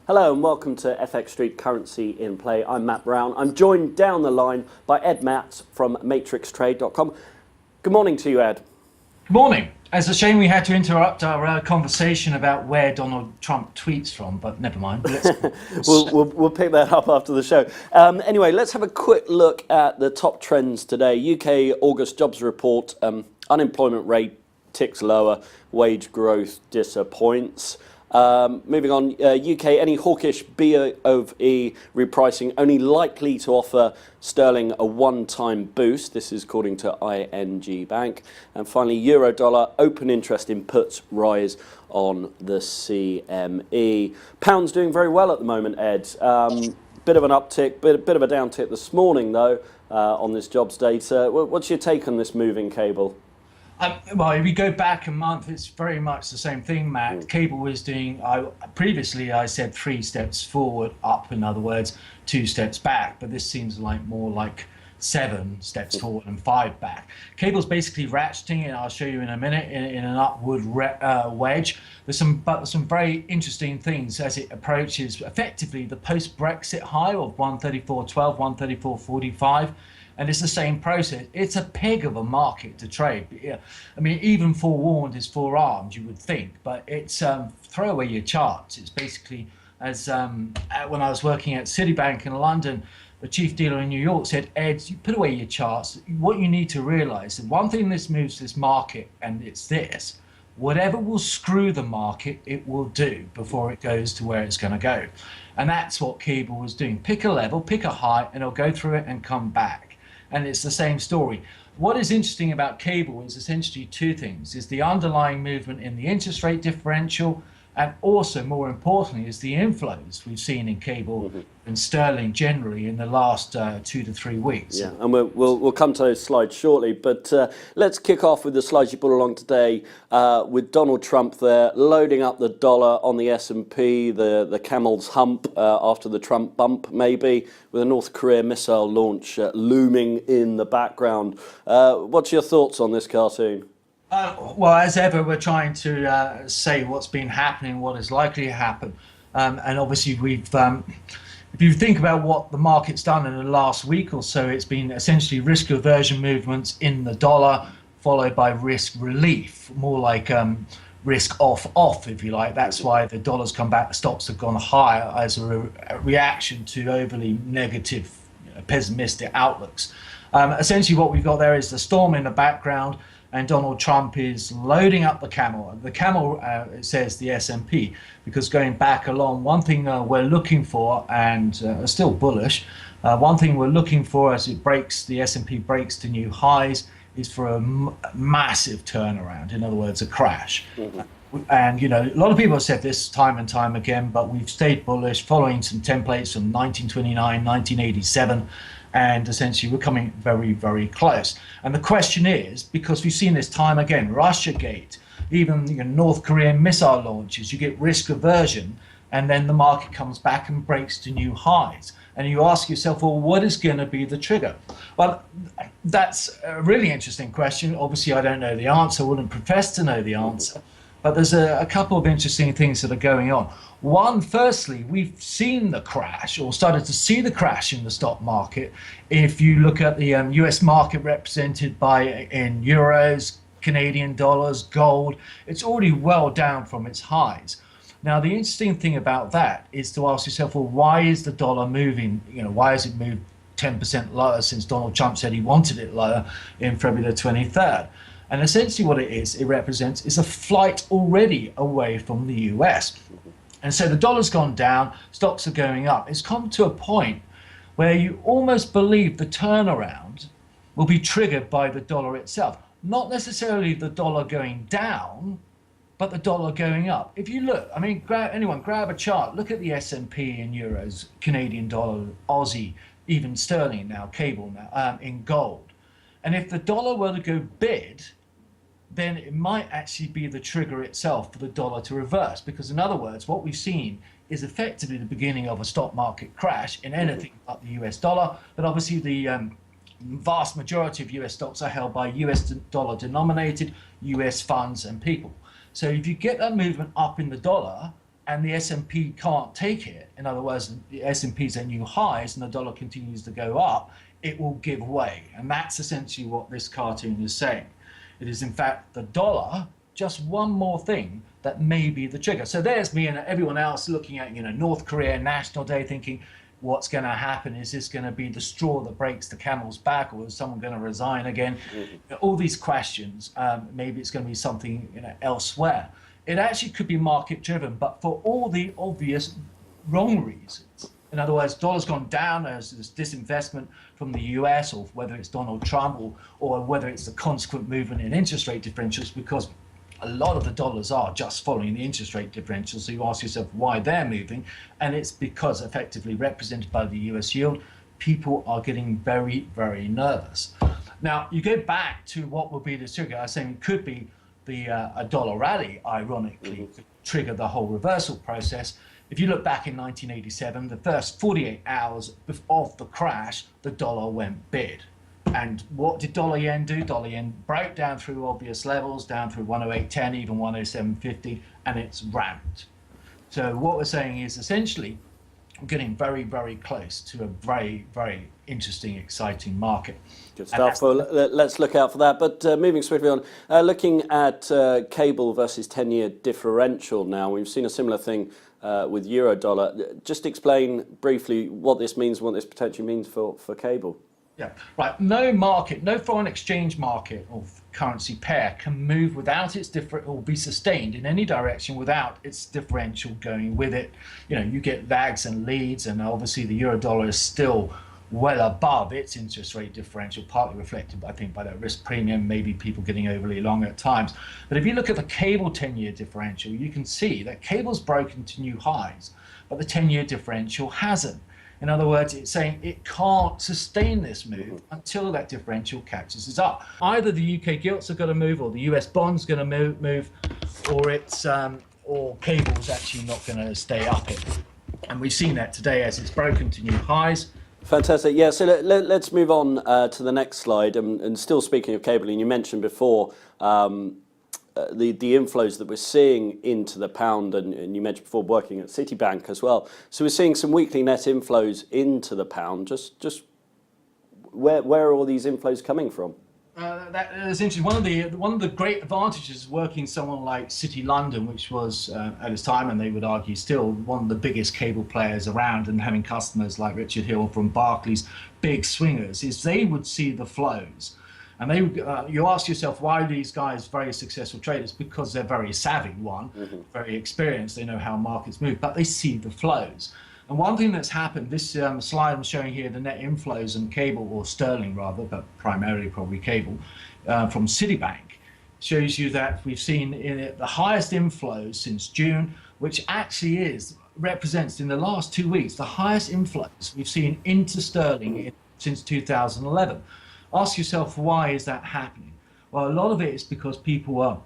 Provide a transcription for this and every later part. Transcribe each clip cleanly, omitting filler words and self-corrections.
Hello and welcome to FXStreet Currency in Play. I'm Matt Brown. I'm joined down the line by Ed Matz from matrixtrade.com. Good morning to you, Ed. Good morning. It's a shame we had to interrupt our conversation about where Donald Trump tweets from, but never mind. We'll pick that up after the show. Anyway, let's have a quick look at the top trends today. UK August jobs report, unemployment rate ticks lower, wage growth disappoints. Moving on, UK, any hawkish BOE repricing only likely to offer sterling a one-time boost. This is according to ING Bank. And finally, euro dollar, open interest in puts rise on the CME. Pound's doing very well at the moment, Ed. Bit of an uptick, bit of a downtick this morning, though, on this jobs data. What's your take on this moving cable? Well, if you go back a month, it's very much the same thing, Matt. Cable was doing, previously I said 3 steps forward, up, in other words, 2 steps back, but this seems like more like 7 steps forward and 5 back. Cable's basically ratcheting, and I'll show you in a minute, in an upward wedge. There's some very interesting things as it approaches effectively the post-Brexit high of 134.12, 134.45. And it's the same process. It's a pig of a market to trade. I mean, even forewarned is forearmed, you would think, but it's throw away your charts. It's basically, as when I was working at Citibank in London, the chief dealer in New York said, Ed, you put away your charts. What you need to realize, and one thing that moves this market, and it's this: whatever will screw the market, it will do before it goes to where it's going to go. And that's what Cable was doing. Pick a level, pick a high, and it'll go through it and come back. And it's the same story. What is interesting about Cable is essentially 2 things: is the underlying movement in the interest rate differential, and also, more importantly, is the inflows we've seen in Cable and sterling generally in the last 2 to 3 weeks. Yeah, and we'll come to those slides shortly, but let's kick off with the slides you put along today with Donald Trump there loading up the dollar on the S&P, the camel's hump after the Trump bump, maybe, with a North Korea missile launch looming in the background. What's your thoughts on this cartoon? Well, as ever, we're trying to say what's been happening, what is likely to happen. And obviously, if you think about what the market's done in the last week or so, it's been essentially risk aversion movements in the dollar, followed by risk relief, more like risk off, if you like. That's why the dollar's come back, the stocks have gone higher as a reaction to overly negative, pessimistic outlooks. Essentially, what we've got there is the storm in the background, and Donald Trump is loading up the camel. The camel, it says the S&P, because going back along, one thing we're looking for, and still bullish, one thing we're looking for as it breaks, the S&P breaks to new highs, is for a massive turnaround, in other words, a crash. And, you know, a lot of people have said this time and time again, but we've stayed bullish, following some templates from 1929, 1987, and essentially we're coming very, very close. And the question is, because we've seen this time again, Russiagate, even North Korean missile launches, you get risk aversion, and then the market comes back and breaks to new highs. And you ask yourself, well, what is going to be the trigger? Well, that's a really interesting question. Obviously, I don't know the answer, I wouldn't profess to know the answer. But there's a couple of interesting things that are going on. One, firstly, we've seen the crash, or started to see the crash in the stock market. If you look at the US market represented in euros, Canadian dollars, gold, it's already well down from its highs. Now, the interesting thing about that is to ask yourself, well, why is the dollar moving? Why has it moved 10% lower since Donald Trump said he wanted it lower in February the 23rd? And essentially what it represents is a flight already away from the US. And so the dollar's gone down, stocks are going up. It's come to a point where you almost believe the turnaround will be triggered by the dollar itself. Not necessarily the dollar going down, but the dollar going up. If you look, I mean, grab a chart, look at the S&P in euros, Canadian dollar, Aussie, even sterling now, cable now, in gold. And if the dollar were to go bid, then it might actually be the trigger itself for the dollar to reverse. Because in other words, what we've seen is effectively the beginning of a stock market crash in anything but the US dollar. But obviously the vast majority of US stocks are held by US dollar denominated US funds and people. So if you get that movement up in the dollar, and the S&P can't take it, in other words, the S&P's at new highs and the dollar continues to go up, it will give way. And that's essentially what this cartoon is saying. It is in fact the dollar, just one more thing that may be the trigger. So there's me and everyone else looking at, North Korea National Day thinking, what's going to happen? Is this going to be the straw that breaks the camel's back, or is someone going to resign again? All these questions, maybe it's going to be something elsewhere. It actually could be market driven, but for all the obvious wrong reasons. In other words, dollar's gone down as this disinvestment from the US, or whether it's Donald Trump, or whether it's the consequent movement in interest rate differentials, because a lot of the dollars are just following the interest rate differential. So you ask yourself why they're moving, and it's because effectively represented by the US yield, people are getting very, very nervous. Now, you go back to what would be the trigger. I was saying it could be a dollar rally, ironically, could trigger the whole reversal process. If you look back in 1987, the first 48 hours of the crash, the dollar went bid. And what did dollar yen do? Dollar yen broke down through obvious levels, down through 108.10, even 107.50, and it's ramped. So what we're saying is essentially we're getting very, very close to a very, very interesting, exciting market. Good stuff. Well, let's look out for that. But moving swiftly on, looking at cable versus 10-year differential now, we've seen a similar thing with euro dollar. Just explain briefly what this means, what this potentially means for cable. Yeah, right. No market, no foreign exchange market or currency pair can move without its different, or be sustained in any direction without its differential going with it. You get lags and leads, and obviously the euro dollar is still well above its interest rate differential, partly reflected, I think, by that risk premium, maybe people getting overly long at times. But if you look at the cable 10-year differential, you can see that cable's broken to new highs, but the 10-year differential hasn't. In other words, it's saying it can't sustain this move until that differential catches us up. Either the UK gilts are going to move, or the US bonds going to move, or cable's actually not going to stay up it. And we've seen that today as it's broken to new highs. Fantastic. Yeah, so let's move on to the next slide. And still speaking of cable, and you mentioned before the inflows that we're seeing into the pound, and you mentioned before working at Citibank as well. So we're seeing some weekly net inflows into the pound. Just where are all these inflows coming from? That is interesting. One of the great advantages of working someone like City London, which was at its time, and they would argue still, one of the biggest cable players around, and having customers like Richard Hill from Barclays, big swingers, is they would see the flows. And you ask yourself, why are these guys very successful traders? Because they're very savvy, very experienced, they know how markets move, but they see the flows. And one thing that's happened, this slide I'm showing here, the net inflows in cable, or sterling rather, but primarily probably cable, from Citibank, shows you that we've seen in it the highest inflows since June, which actually represents in the last 2 weeks the highest inflows we've seen into sterling since 2011. Ask yourself, why is that happening? Well, a lot of it is because people are,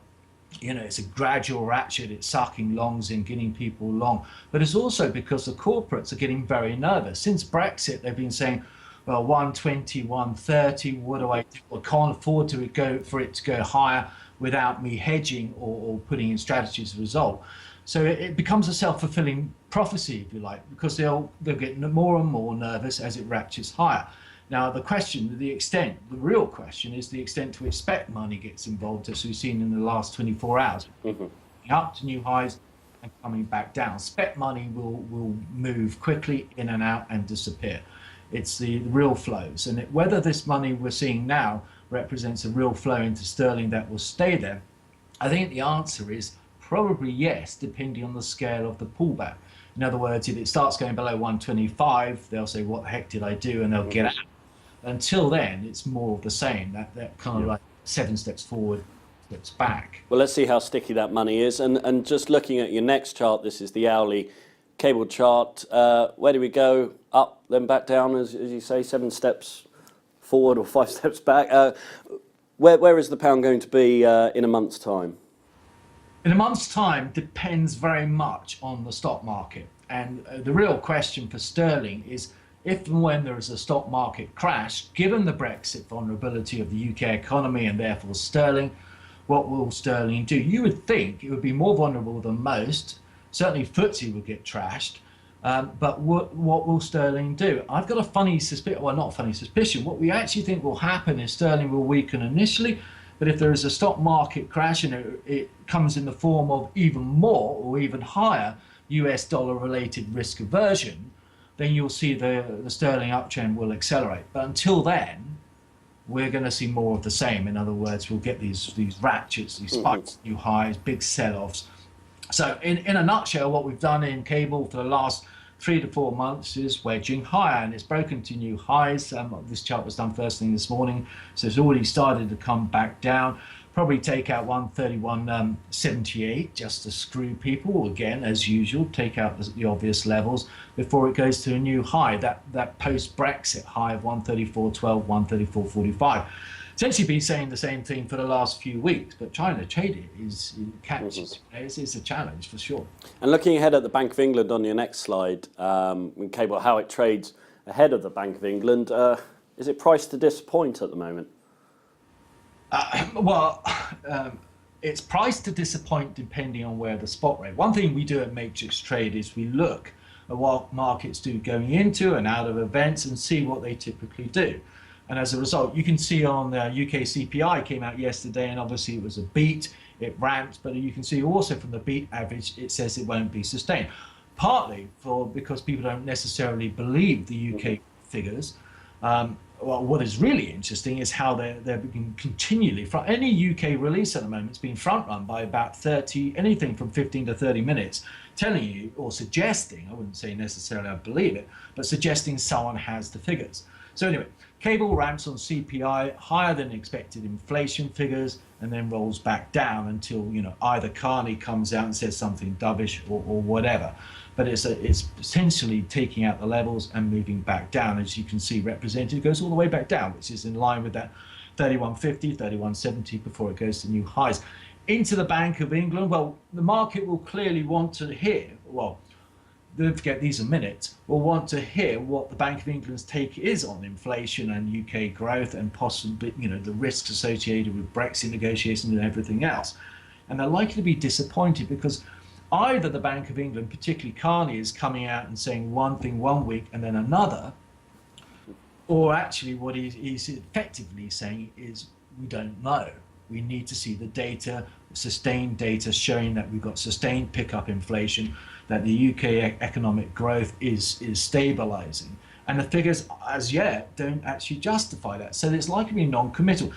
it's a gradual ratchet, it's sucking longs in, getting people long. But it's also because the corporates are getting very nervous. Since Brexit, they've been saying, well, 120, 130, what do I do? I can't afford to for it to go higher without me hedging or putting in strategies as a result. So it becomes a self-fulfilling prophecy, if you like, because they'll get more and more nervous as it ratchets higher. Now, the real question is the extent to which spec money gets involved, as we've seen in the last 24 hours. Up to new highs and coming back down. Spec money will move quickly in and out and disappear. It's the real flows. And whether this money we're seeing now represents a real flow into sterling that will stay there, I think the answer is probably yes, depending on the scale of the pullback. In other words, if it starts going below 125, they'll say, what the heck did I do? And they'll get out. Until then, it's more of the same, that kind of like 7 steps forward, steps back. Well, let's see how sticky that money is. And just looking at your next chart, this is the hourly cable chart. Where do we go? Up, then back down, as you say, 7 steps forward or 5 steps back. Where is the pound going to be in a month's time? In a month's time depends very much on the stock market. And the real question for sterling is, if and when there is a stock market crash, given the Brexit vulnerability of the UK economy and therefore sterling, what will sterling do? You would think it would be more vulnerable than most, Certainly FTSE will get trashed. But what will sterling do? I've got a funny suspicion, well, not a funny suspicion. What we actually think will happen is sterling will weaken initially, but if there is a stock market crash and it comes in the form of even more or even higher US dollar related risk aversion, then you'll see the sterling uptrend will accelerate. But until then, we're going to see more of the same. In other words, we'll get these ratchets, these spikes, new highs, big sell-offs. So in a nutshell, what we've done in cable for the last 3 to 4 months is wedging higher, and it's broken to new highs. This chart was done first thing this morning, so it's already started to come back down. Probably take out 131.78 just to screw people. Again, as usual, take out the obvious levels before it goes to a new high, that post-Brexit high of 134.12, 134.45. Essentially been saying the same thing for the last few weeks, but trying to trade it is it's a challenge for sure. And looking ahead at the Bank of England on your next slide, in cable, how it trades ahead of the Bank of England, is it priced to disappoint at the moment? It's priced to disappoint depending on where the spot rate. One thing we do at Matrix Trade is we look at what markets do going into and out of events and see what they typically do. And as a result, you can see on the UK CPI came out yesterday, and obviously it was a beat, it ramped, but you can see also from the beat average, it says it won't be sustained. Partly because people don't necessarily believe the UK figures. Well, what is really interesting is how they're being continually, from any UK release at the moment, it's been front run by about 30, anything from 15 to 30 minutes, telling you or suggesting, I wouldn't say necessarily I believe it, but suggesting someone has the figures. So anyway, cable ramps on CPI, higher than expected inflation figures, and then rolls back down until, either Carney comes out and says something dovish or whatever. But it's essentially taking out the levels and moving back down. As you can see represented, it goes all the way back down, which is in line with that 31.50, 31.70 before it goes to new highs. Into the Bank of England, well, the market will clearly want to hear, don't forget these are minutes, will want to hear what the Bank of England's take is on inflation and UK growth and possibly, the risks associated with Brexit negotiations and everything else. And they're likely to be disappointed because either the Bank of England, particularly Carney, is coming out and saying one thing one week and then another, or actually what he's effectively saying is we don't know. We need to see the data, sustained data showing that we've got sustained pickup inflation, that the UK economic growth is stabilizing. And the figures as yet don't actually justify that. So it's likely to be non-committal.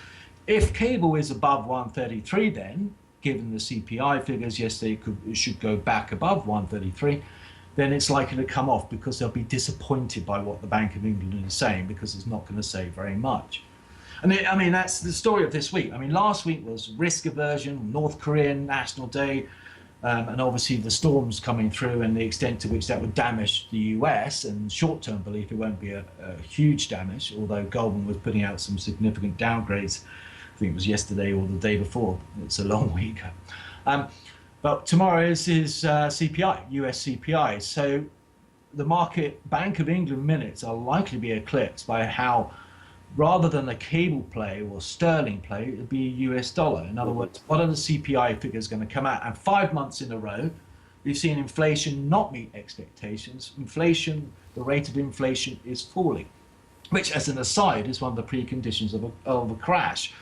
If cable is above 133 then, given the CPI figures yesterday, it should go back above 133, then it's likely to come off because they'll be disappointed by what the Bank of England is saying because it's not going to say very much. And that's the story of this week. Last week was risk aversion, North Korean National Day, and obviously the storms coming through and the extent to which that would damage the US, and short-term belief it won't be a huge damage, although Goldman was putting out some significant downgrades. I think it was yesterday or the day before. It's a long week. But tomorrow is CPI, US CPI. So the market, Bank of England minutes are likely to be eclipsed by how, rather than a cable play or sterling play, it would be a US dollar. In other words, what are the CPI figures going to come out? And 5 months in a row, we've seen inflation not meet expectations. Inflation, the rate of inflation is falling, which, as an aside, is one of the preconditions of a crash.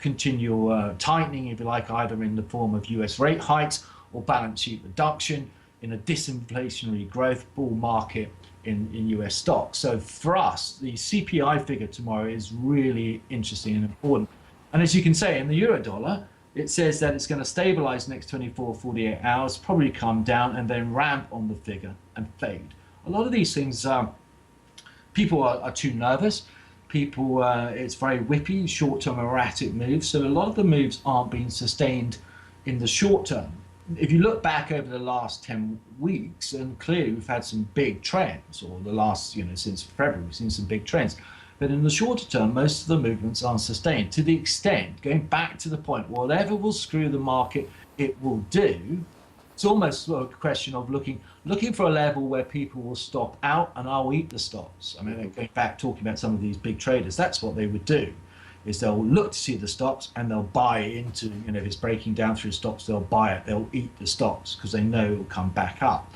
Continual tightening, if you like, either in the form of US rate hikes or balance sheet reduction in a disinflationary growth bull market in US stocks. So for us, the CPI figure tomorrow is really interesting and important. And as you can say, in the euro dollar, it says that it's going to stabilize next 24, 48 hours, probably come down and then ramp on the figure and fade. A lot of these things, people are too nervous. People, it's very whippy, short-term erratic moves. So a lot of the moves aren't being sustained in the short term. If you look back over the last 10 weeks, and clearly we've had some big trends, or the last, since February, we've seen some big trends. But in the shorter term, most of the movements aren't sustained to the extent, going back to the point, whatever will screw the market, it will do. It's almost a question of looking for a level where people will stop out and I'll eat the stops. Going back, talking about some of these big traders, that's what they would do. is they'll look to see the stocks and they'll buy into, if it's breaking down through stocks, they'll buy it, they'll eat the stocks because they know it will come back up.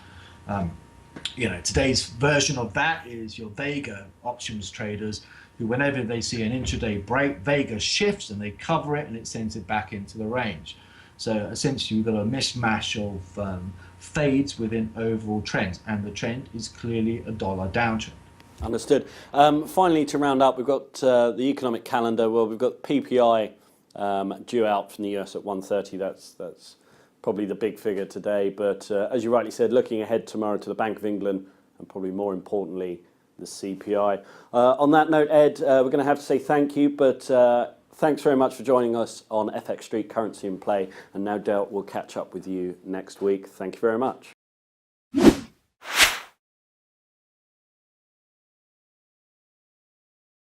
Today's version of that is your Vega options traders, who whenever they see an intraday break, Vega shifts and they cover it and it sends it back into the range. So essentially you've got a mishmash of fades within overall trends, and the trend is clearly a dollar downtrend. Understood. Finally, to round up, we've got the economic calendar. Well, we've got PPI due out from the US at 1:30. That's probably the big figure today. But as you rightly said, looking ahead tomorrow to the Bank of England, and probably more importantly, the CPI. On that note, Ed, we're going to have to say thank you, but thanks very much for joining us on FX Street Currency in Play, and no doubt we'll catch up with you next week. Thank you very much.